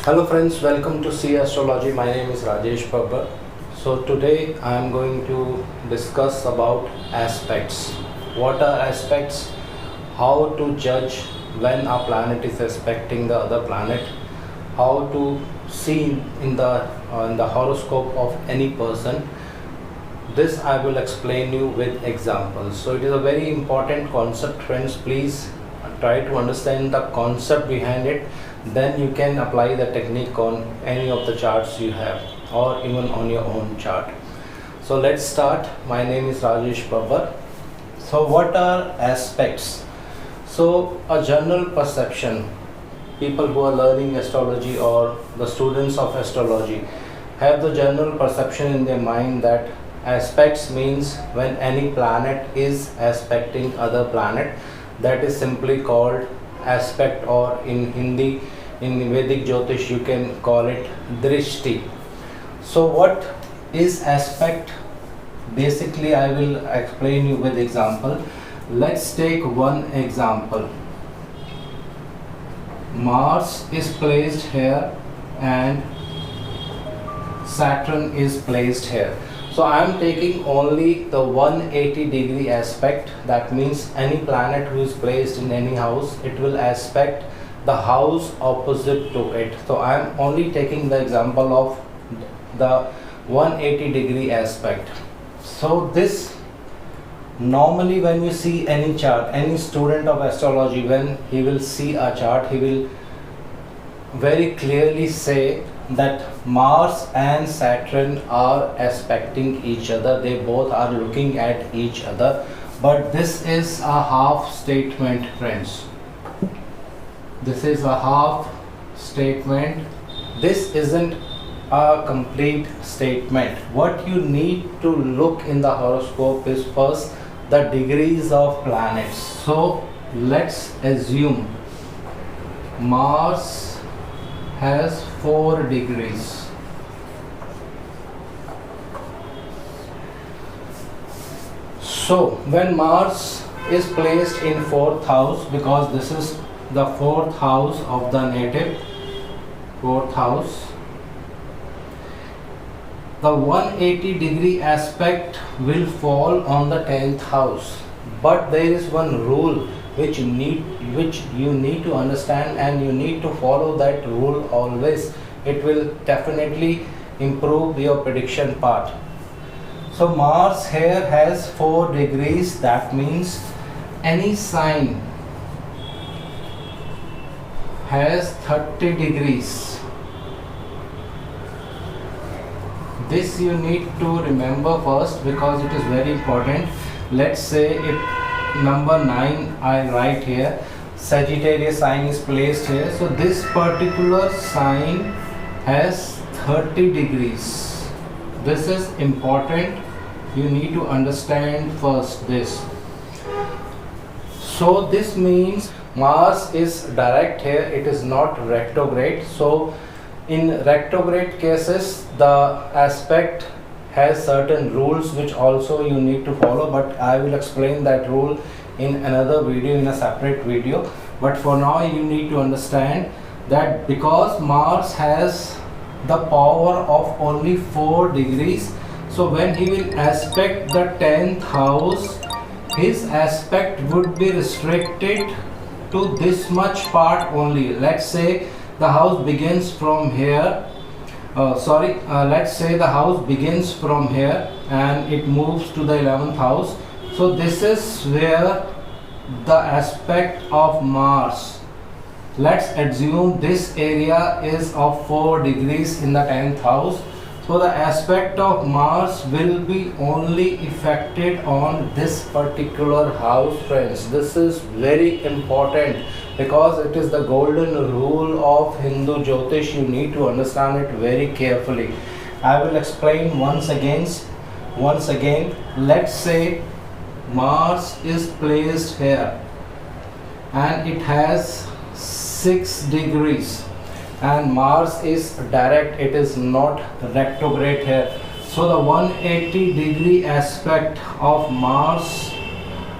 Hello friends, welcome to See Astrology. My name is Rajesh Babbar. So today I am going to discuss about aspects. What are aspects? How to judge when a planet is aspecting the other planet? How to see in the horoscope of any person? This I will explain you with examples. So it is a very important concept, friends. Please try to understand the concept behind it, then you can apply the technique on any of the charts you have or even on your own chart. So let's start. My name is Rajesh Babbar. So what are aspects? So a general perception, people who are learning astrology or the students of astrology have the general perception in their mind that aspects means when any planet is aspecting other planet, that is simply called aspect, or in Hindi, in Vedic Jyotish, you can call it drishti. So what is aspect? Basically I will explain you with example. Let's take one example. Mars is placed here and Saturn is placed here. So I am taking only the 180 degree aspect. That means any planet who is placed in any house, it will aspect the house opposite to it. So I am only taking the example of the 180 degree aspect. So this, normally when you see any chart, any student of astrology, when he will see a chart, he will very clearly say that Mars and Saturn are aspecting each other. They both are looking at each other. But this is a half statement, friends. This is a half statement. This isn't a complete statement. What you need to look in the horoscope is first the degrees of planets. So let's assume Mars has 4 degrees. So when Mars is placed in 4th house, because this is the 4th house of the native, 4th house, the 180 degree aspect will fall on the 10th house. But there is one rule which you need to understand, and you need to follow that rule always. It will definitely improve your prediction part. So Mars here has 4 degrees. That means any sign has 30 degrees. This you need to remember first because it is very important. Let's say if number 9 I write here, Sagittarius sign is placed here, so this particular sign has 30 degrees. This is important. You need to understand first this. So this means Mars is direct here, it is not retrograde. So in retrograde cases, the aspect has certain rules which also you need to follow, but I will explain that rule in another video, in a separate video. But for now you need to understand that because Mars has the power of only 4 degrees, so when he will aspect the 10th house, his aspect would be restricted to this much part only. Let's say the house begins from here. Let's say the house begins from here and it moves to the 11th house. So this is where the aspect of Mars, let's assume this area is of 4 degrees in the 10th house. So the aspect of Mars will be only affected on this particular house, friends. This is very important because it is the golden rule of Hindu Jyotish. You need to understand it very carefully. I will explain once again. Let's say Mars is placed here and it has 6 degrees, and Mars is direct, it is not retrograde here. So the 180 degree aspect of Mars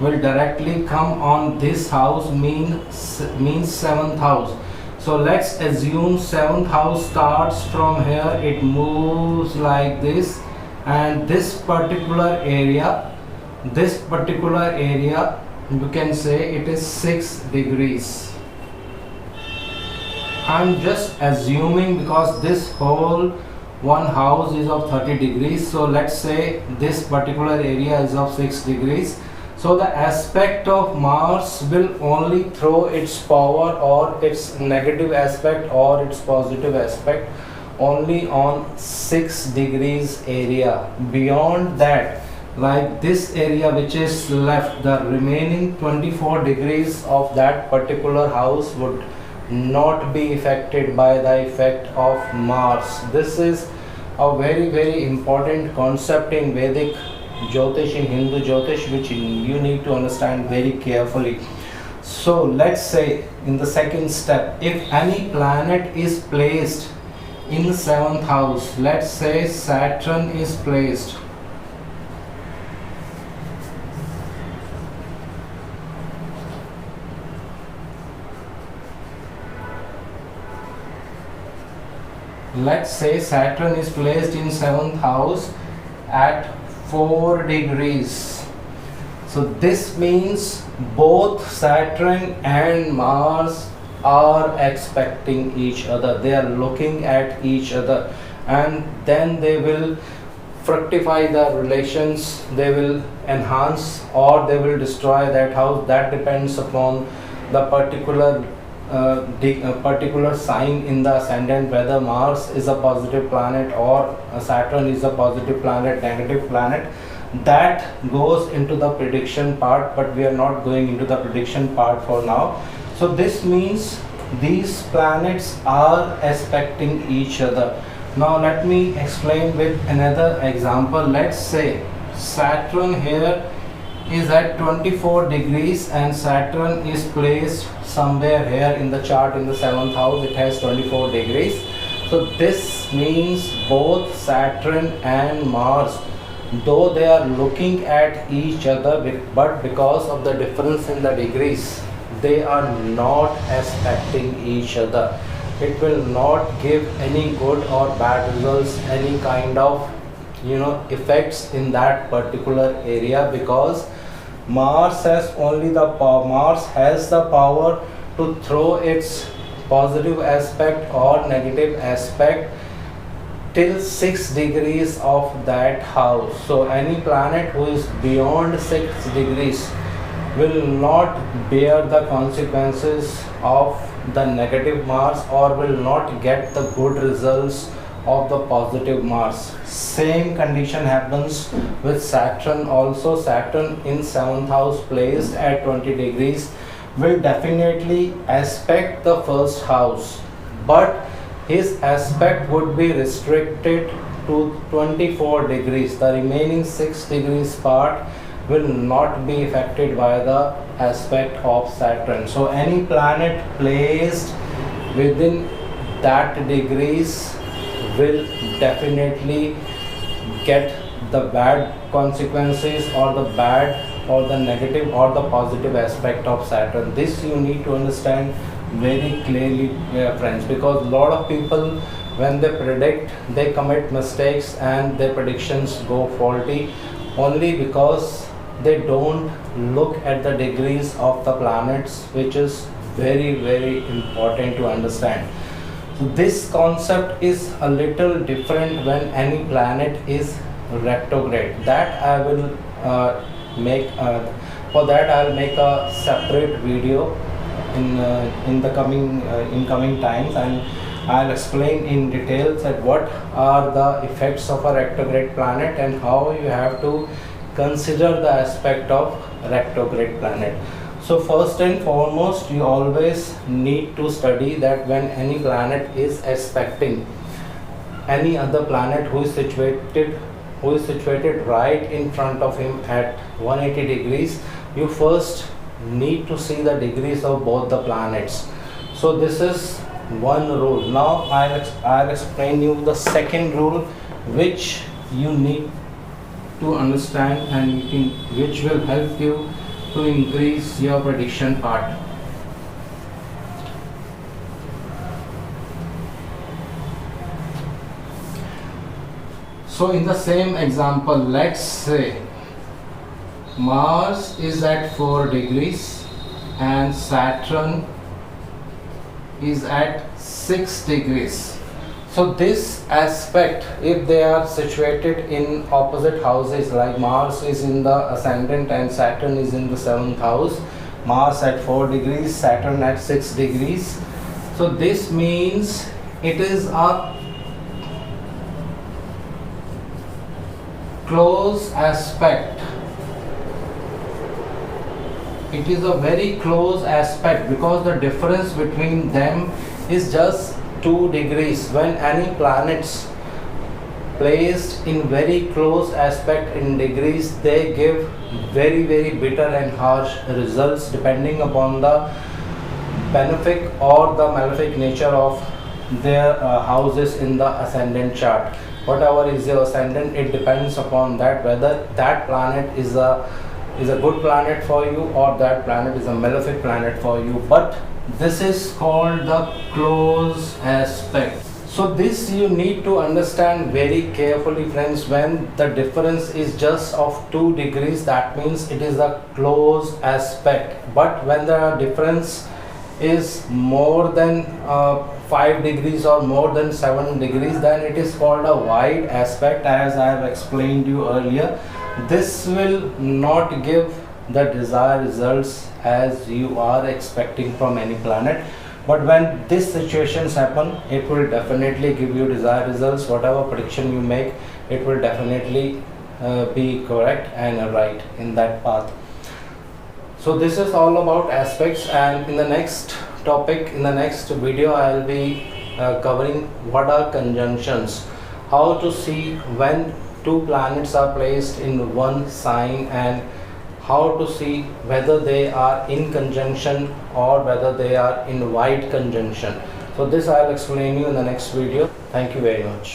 will directly come on this house, means 7th house. So let's assume seventh house starts from here, it moves like this, and this particular area, you can say it is 6 degrees. I'm just assuming because this whole one house is of 30 degrees, so let's say this particular area is of 6 degrees. So the aspect of Mars will only throw its power or its negative aspect or its positive aspect only on 6 degrees area. Beyond that, like this area which is left, the remaining 24 degrees of that particular house would not be affected by the effect of Mars. This is a very important concept in Vedic Jyotish, in Hindu Jyotish, which you need to understand very carefully. So let's say in the second step, if any planet is placed in the 7th house, let's say Saturn is placed, let's say Saturn is placed in 7th house at 4 degrees. So this means both Saturn and Mars are expecting each other. They are looking at each other, and then they will fructify the relations, they will enhance or they will destroy that house. That depends upon the particular particular sign in the ascendant, whether Mars is a positive planet or Saturn is a positive planet, negative planet. That goes into the prediction part, but we are not going into the prediction part for now. So this means these planets are aspecting each other. Now let me explain with another example. Let's say Saturn here is at 24 degrees and Saturn is placed somewhere here in the chart in the 7th house. It has 24 degrees. So this means both Saturn and Mars, though they are looking at each other, but because of the difference in the degrees, they are not aspecting each other. It will not give any good or bad results, any kind of effects in that particular area, because Mars has only the power. Mars has the power to throw its positive aspect or negative aspect till 6 degrees of that house. So any planet who is beyond 6 degrees will not bear the consequences of the negative Mars or will not get the good results of the positive Mars. Same condition happens with Saturn also. Saturn in 7th house placed at 20 degrees will definitely aspect the first house, but his aspect would be restricted to 24 degrees. The remaining 6 degrees part will not be affected by the aspect of Saturn. So any planet placed within that degrees will definitely get the bad consequences or the bad or the negative or the positive aspect of Saturn. This you need to understand very clearly, friends, because a lot of people, when they predict, they commit mistakes and their predictions go faulty only because they don't look at the degrees of the planets, which is very important to understand. So this concept is a little different when any planet is retrograde. That I will make for that I'll make a separate video in the coming times, and I'll explain in details that what are the effects of a retrograde planet and how you have to consider the aspect of retrograde planet. So first and foremost, you always need to study that when any planet is aspecting any other planet who is situated right in front of him at 180 degrees, you first need to see the degrees of both the planets. So this is one rule. Now I'll explain you the second rule, which you need to understand and which will help you to increase your prediction part. So in the same example, let's say Mars is at 4 degrees and Saturn is at 6 degrees. So this aspect, if they are situated in opposite houses, like Mars is in the ascendant and Saturn is in the 7th house, Mars at 4 degrees, Saturn at 6 degrees. So this means it is a close aspect. It is a very close aspect because the difference between them is just 2 degrees. When any planets placed in very close aspect in degrees, they give very bitter and harsh results depending upon the benefic or the malefic nature of their houses in the ascendant chart. Whatever is your ascendant, it depends upon that whether that planet is a good planet for you or that planet is a malefic planet for you. But this is called the close aspect. So this you need to understand very carefully, friends. When the difference is just of 2 degrees, that means it is a close aspect. But when the difference is more than 5 degrees or more than 7 degrees, then it is called a wide aspect, as I have explained you earlier. This will not give the desired results as you are expecting from any planet. But when these situations happen, it will definitely give you desired results. Whatever prediction you make, it will definitely be correct and right in that path. So this is all about aspects, and in the next topic, in the next video, I will be covering what are conjunctions, how to see when 2 planets are placed in one sign, and how to see whether they are in conjunction or whether they are in wide conjunction. So this I will explain you in the next video. Thank you very much.